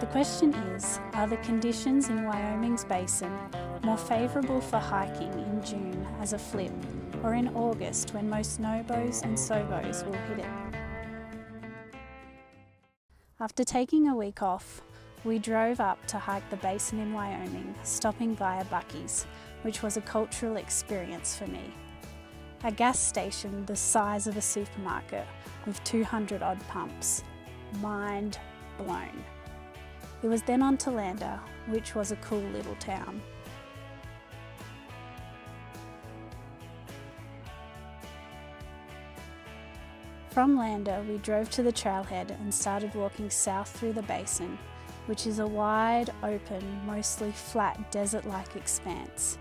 The question is, are the conditions in Wyoming's Basin more favourable for hiking in June as a flip or in August when most nobos and sobos will hit it? After taking a week off, we drove up to hike the Basin in Wyoming, stopping via Buc-ee's, which was a cultural experience for me. A gas station the size of a supermarket with 200 odd pumps. Mind blown. It was then on to Lander, which was a cool little town. From Lander, we drove to the trailhead and started walking south through the Basin, which is a wide, open, mostly flat desert-like expanse.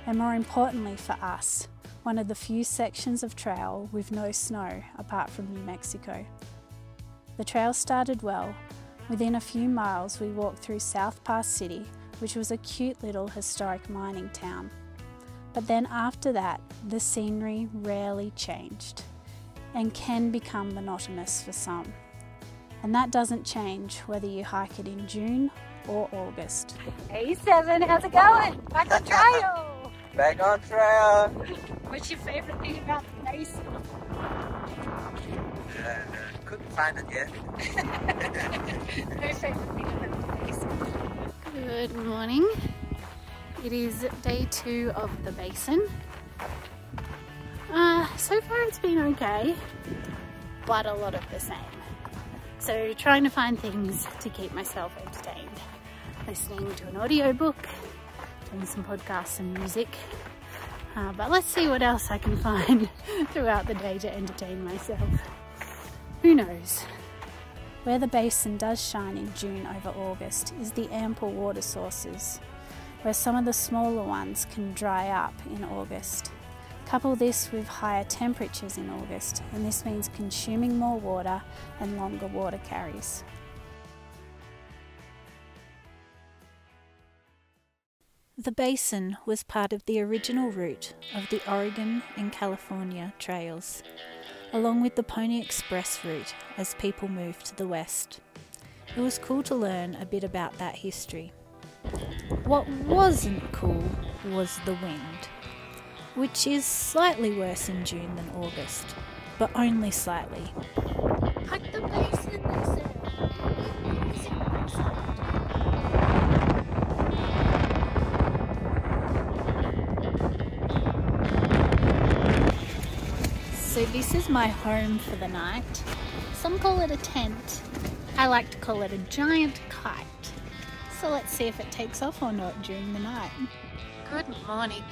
And more importantly for us, one of the few sections of trail with no snow apart from New Mexico. The trail started well. Within a few miles we walked through South Pass City, which was a cute little historic mining town. But then after that, the scenery rarely changed and can become monotonous for some. And that doesn't change whether you hike it in June or August. Hey Seven, how's it going? Back on trail! Back on trail! What's your favourite thing about the Basin? Couldn't find it yet. No favourite thing about the Basin. Good morning. It is day 2 of the Basin. So far it's been okay, but a lot of the same. So trying to find things to keep myself entertained. Listening to an audiobook, doing some podcasts and music. But let's see what else I can find throughout the day to entertain myself. Who knows? Where the Basin does shine in June over August is the ample water sources, where some of the smaller ones can dry up in August. Couple this with higher temperatures in August, and this means consuming more water and longer water carries. The Basin was part of the original route of the Oregon and California trails, along with the Pony Express route as people moved to the west. It was cool to learn a bit about that history. What wasn't cool was the wind, which is slightly worse in June than August, but only slightly. Hike the Basin, they said. So this is my home for the night. Some call it a tent. I like to call it a giant kite. So let's see if it takes off or not during the night. Good morning.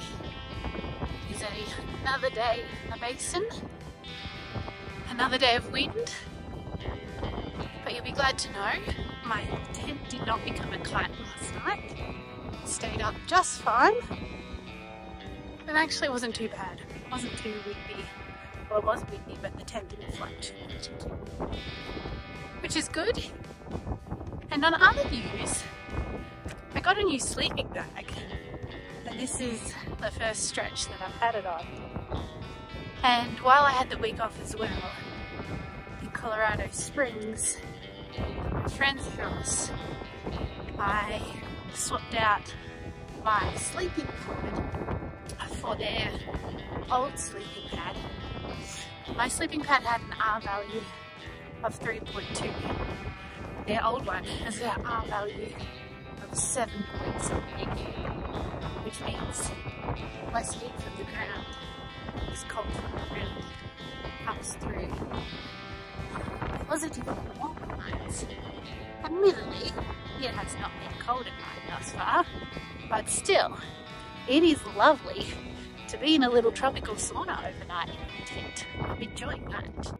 It is another day in the Basin. Another day of wind. But you'll be glad to know my tent did not become a kite last night. It stayed up just fine. It actually wasn't too bad. It wasn't too windy. Well, it was windy, but the tent didn't float too much, which is good. And on other news, I got a new sleeping bag, and this is the first stretch that I've had it on. And while I had the week off as well, in Colorado Springs, my friend's house, I swapped out my sleeping pad for their old sleeping pad. My sleeping pad had an R value of 3.2. Their old one has an R value of 7 point something, which means less heat from the ground, less cold from the ground comes through. Positive and warm nights. Admittedly, it has not been cold at night thus far, but still, it is lovely to be in a little tropical sauna overnight in a tent. I'm enjoying that.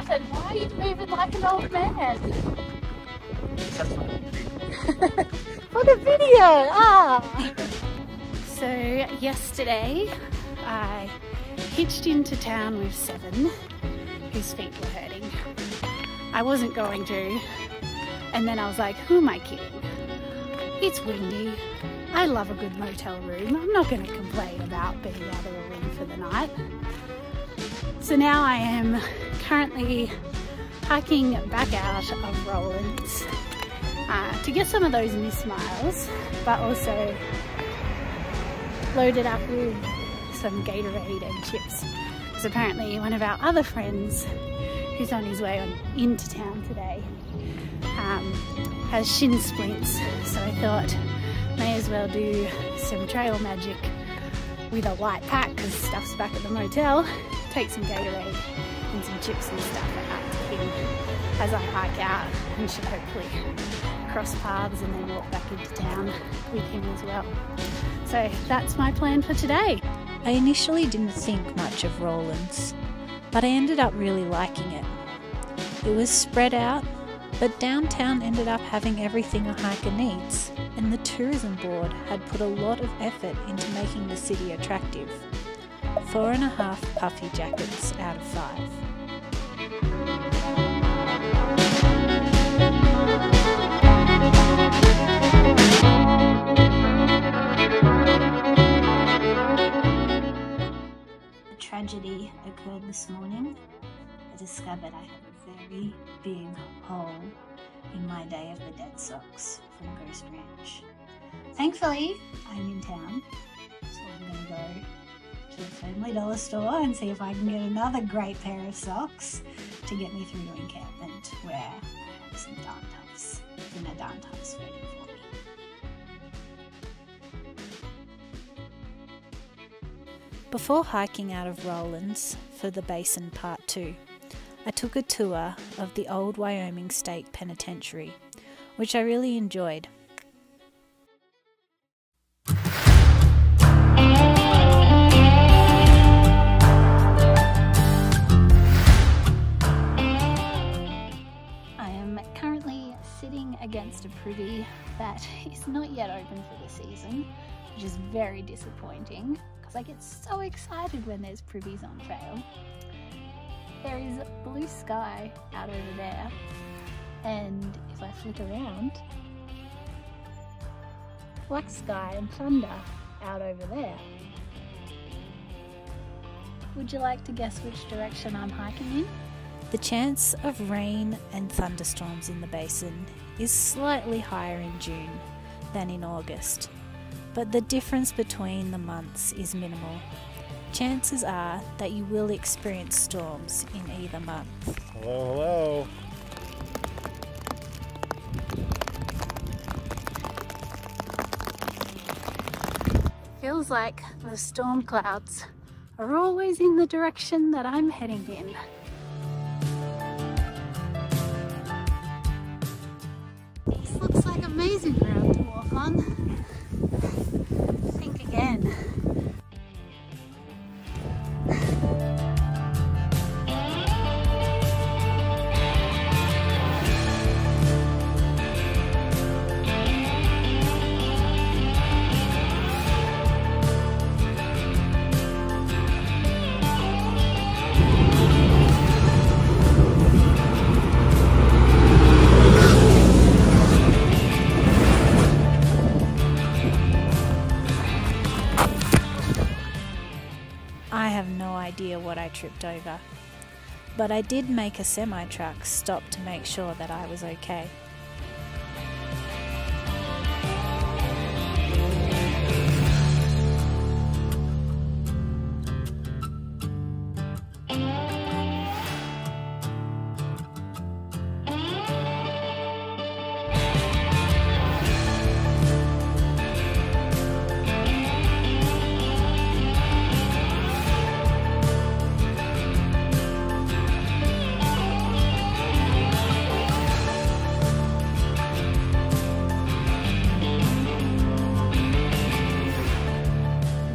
Martin, why are you moving like an old man? For the video! Ah! So yesterday I hitched into town with Seven, whose feet were hurting. I wasn't going to, and then I was like, who am I kidding? It's windy. I love a good motel room. I'm not going to complain about being out of a room for the night. So now I am currently hiking back out of Rollins to get some of those missed miles, but also loaded up with some Gatorade and chips. Because apparently one of our other friends who's on his way into town today has shin splints, so I thought may as well do some trail magic with a light pack because stuff's back at the motel. Take some Gatorade and some chips and stuff out to him as I hike out, and should hopefully cross paths and then walk back into town with him as well. So that's my plan for today. I initially didn't think much of Rollins, but I ended up really liking it. It was spread out, but downtown ended up having everything a hiker needs, and the tourism board had put a lot of effort into making the city attractive. 4.5 puffy jackets out of 5. A tragedy occurred this morning. I discovered I have a very big hole in my Day of the Dead socks from Ghost Ranch. Thankfully, I'm in town, so I'm going to go to the Family Dollar store and see if I can get another great pair of socks to get me through to encampment, where I have some darn toughs, dinner darn toughs waiting for me. Before hiking out of Rollins for the Basin Part 2, I took a tour of the old Wyoming State Penitentiary, which I really enjoyed. Against a privy that is not yet open for the season, which is very disappointing because I get so excited when there's privies on trail. There is blue sky out over there, and if I flick around, black sky and thunder out over there. Would you like to guess which direction I'm hiking in? The chance of rain and thunderstorms in the basin is slightly higher in June than in August, but the difference between the months is minimal. Chances are that you will experience storms in either month. Hello, hello. Feels like the storm clouds are always in the direction that I'm heading in. This looks like amazing ground to walk on. Think again. I have no idea what I tripped over, but I did make a semi-truck stop to make sure that I was okay.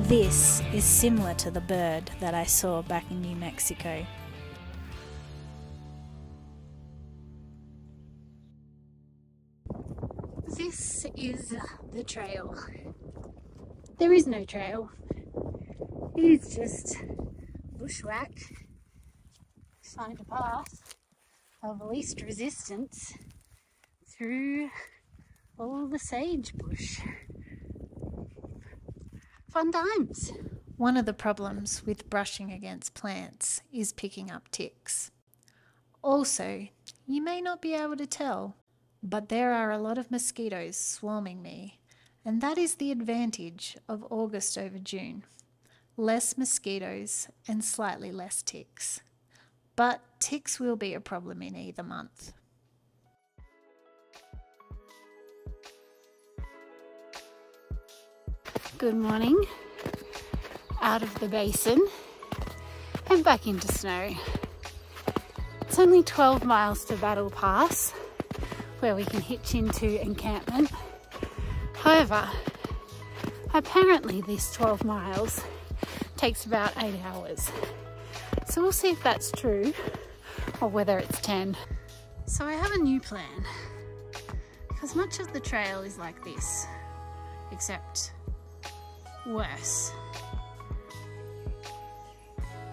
This is similar to the bird that I saw back in New Mexico. is the trail. There is no trail. It is just bushwhack. Find a path of least resistance through all the sagebush. Fun times. One of the problems with brushing against plants is picking up ticks. Also, you may not be able to tell, but there are a lot of mosquitoes swarming me, and that is the advantage of August over June. Less mosquitoes and slightly less ticks. But ticks will be a problem in either month. Good morning. Out of the basin and back into snow. It's only 12 miles to Battle Pass, where we can hitch into encampment. However, apparently this 12 miles takes about 8 hours. So we'll see if that's true or whether it's 10. So I have a new plan, because much of the trail is like this, except worse.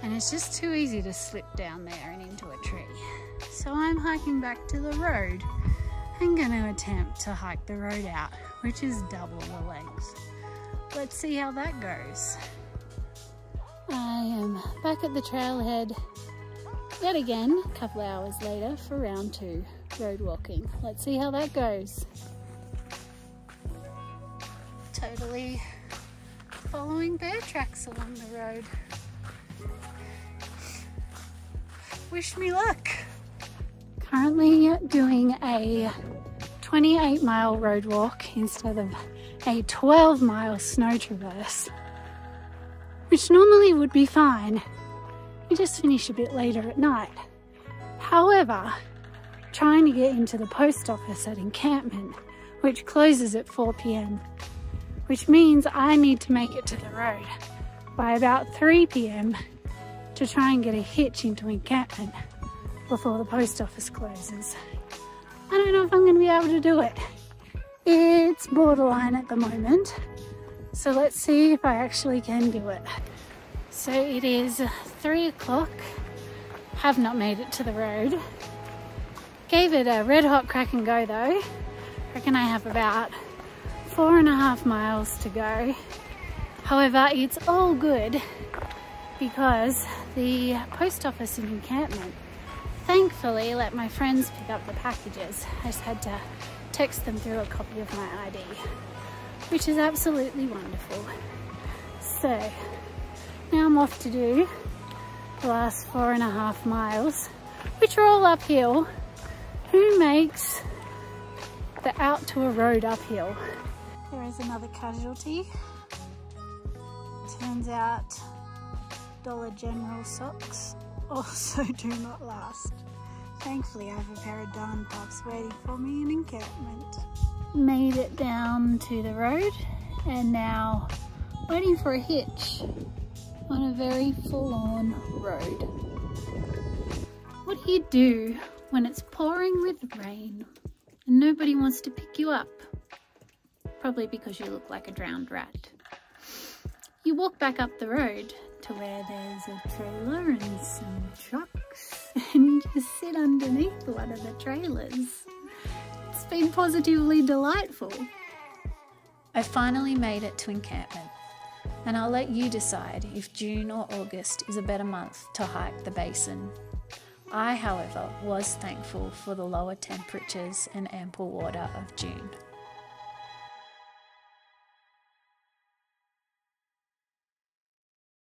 And it's just too easy to slip down there and into a tree. So I'm hiking back to the road. I'm going to attempt to hike the road out, which is double the length. Let's see how that goes. I am back at the trailhead yet again, a couple of hours later for round 2 road walking. Let's see how that goes. Totally following bear tracks along the road. Wish me luck. Currently doing a 28-mile road walk instead of a 12-mile snow traverse, which normally would be fine. You just finish a bit later at night. However, trying to get into the post office at encampment, which closes at 4 p.m, which means I need to make it to the road by about 3 p.m. to try and get a hitch into encampment before the post office closes. I don't know if I'm going to be able to do it. It's borderline at the moment, so let's see if I actually can do it. So it is 3 o'clock, have not made it to the road. Gave it a red hot crack and go though. Reckon I have about 4.5 miles to go. However, it's all good because the post office in encampment thankfully let my friends pick up the packages. I just had to text them through a copy of my ID, which is absolutely wonderful. So now I'm off to do the last 4.5 miles, which are all uphill. Who makes the out to a road uphill? There is another casualty. Turns out Dollar General socks also do not last. Thankfully I have a pair of darn puffs waiting for me in encampment. Made it down to the road and now waiting for a hitch on a very full-on road. What do you do when it's pouring with rain and nobody wants to pick you up? Probably because you look like a drowned rat. You walk back up the road to where there's a trailer and some trucks and just sit underneath one of the trailers. It's been positively delightful. I finally made it to encampment, and I'll let you decide if June or August is a better month to hike the Basin. I, however, was thankful for the lower temperatures and ample water of June.